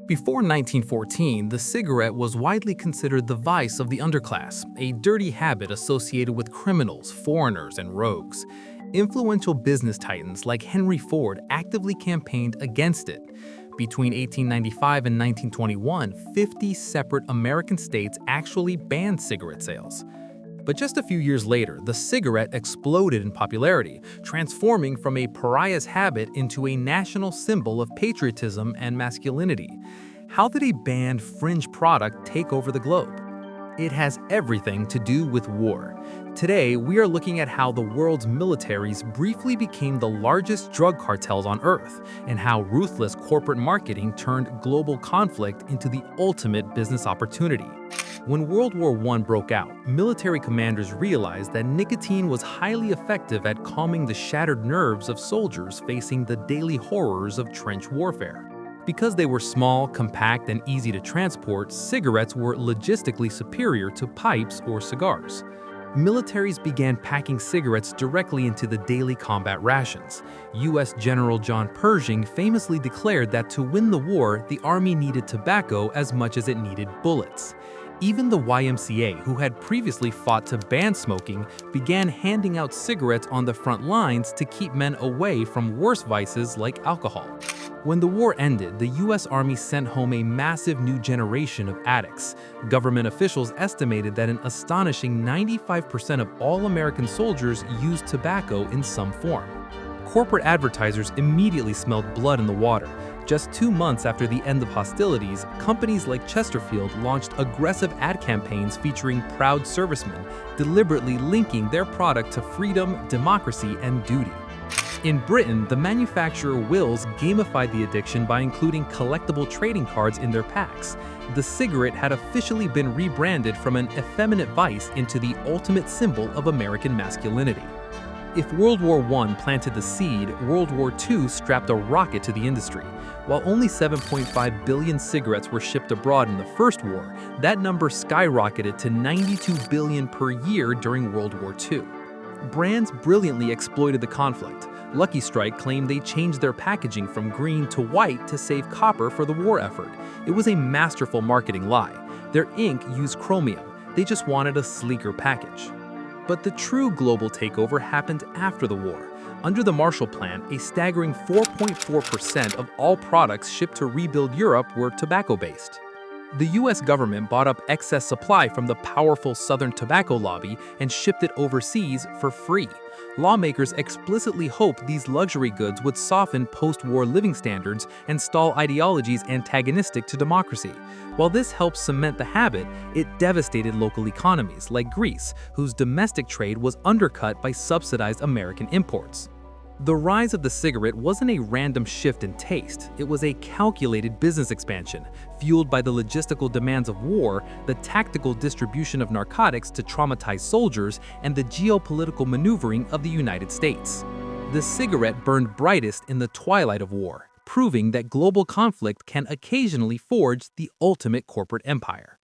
Before 1914, the cigarette was widely considered the vice of the underclass, a dirty habit associated with criminals, foreigners, and rogues. Influential business titans like Henry Ford actively campaigned against it. Between 1895 and 1921, 50 separate American states actually banned cigarette sales. But just a few years later, the cigarette exploded in popularity, transforming from a pariah's habit into a national symbol of patriotism and masculinity. How did a banned fringe product take over the globe? It has everything to do with war. Today, we are looking at how the world's militaries briefly became the largest drug cartels on Earth, and how ruthless corporate marketing turned global conflict into the ultimate business opportunity. When World War I broke out, military commanders realized that nicotine was highly effective at calming the shattered nerves of soldiers facing the daily horrors of trench warfare. Because they were small, compact, and easy to transport, cigarettes were logistically superior to pipes or cigars. Militaries began packing cigarettes directly into the daily combat rations. U.S. General John Pershing famously declared that to win the war, the Army needed tobacco as much as it needed bullets. Even the YMCA, who had previously fought to ban smoking, began handing out cigarettes on the front lines to keep men away from worse vices like alcohol. When the war ended, the U.S. Army sent home a massive new generation of addicts. Government officials estimated that an astonishing 95% of all American soldiers used tobacco in some form. Corporate advertisers immediately smelled blood in the water. Just 2 months after the end of hostilities, companies like Chesterfield launched aggressive ad campaigns featuring proud servicemen, deliberately linking their product to freedom, democracy, and duty. In Britain, the manufacturer Wills gamified the addiction by including collectible trading cards in their packs. The cigarette had officially been rebranded from an effeminate vice into the ultimate symbol of American masculinity. If World War I planted the seed, World War II strapped a rocket to the industry. While only 7.5 billion cigarettes were shipped abroad in the First War, that number skyrocketed to 92 billion per year during World War II. Brands brilliantly exploited the conflict. Lucky Strike claimed they changed their packaging from green to white to save copper for the war effort. It was a masterful marketing lie. Their ink used chromium. They just wanted a sleeker package. But the true global takeover happened after the war. Under the Marshall Plan, a staggering 4.4% of all products shipped to rebuild Europe were tobacco-based. The U.S. government bought up excess supply from the powerful Southern tobacco lobby and shipped it overseas for free. Lawmakers explicitly hoped these luxury goods would soften post-war living standards and stall ideologies antagonistic to democracy. While this helped cement the habit, it devastated local economies like Greece, whose domestic trade was undercut by subsidized American imports. The rise of the cigarette wasn't a random shift in taste, it was a calculated business expansion, fueled by the logistical demands of war, the tactical distribution of narcotics to traumatize soldiers, and the geopolitical maneuvering of the United States. The cigarette burned brightest in the twilight of war, proving that global conflict can occasionally forge the ultimate corporate empire.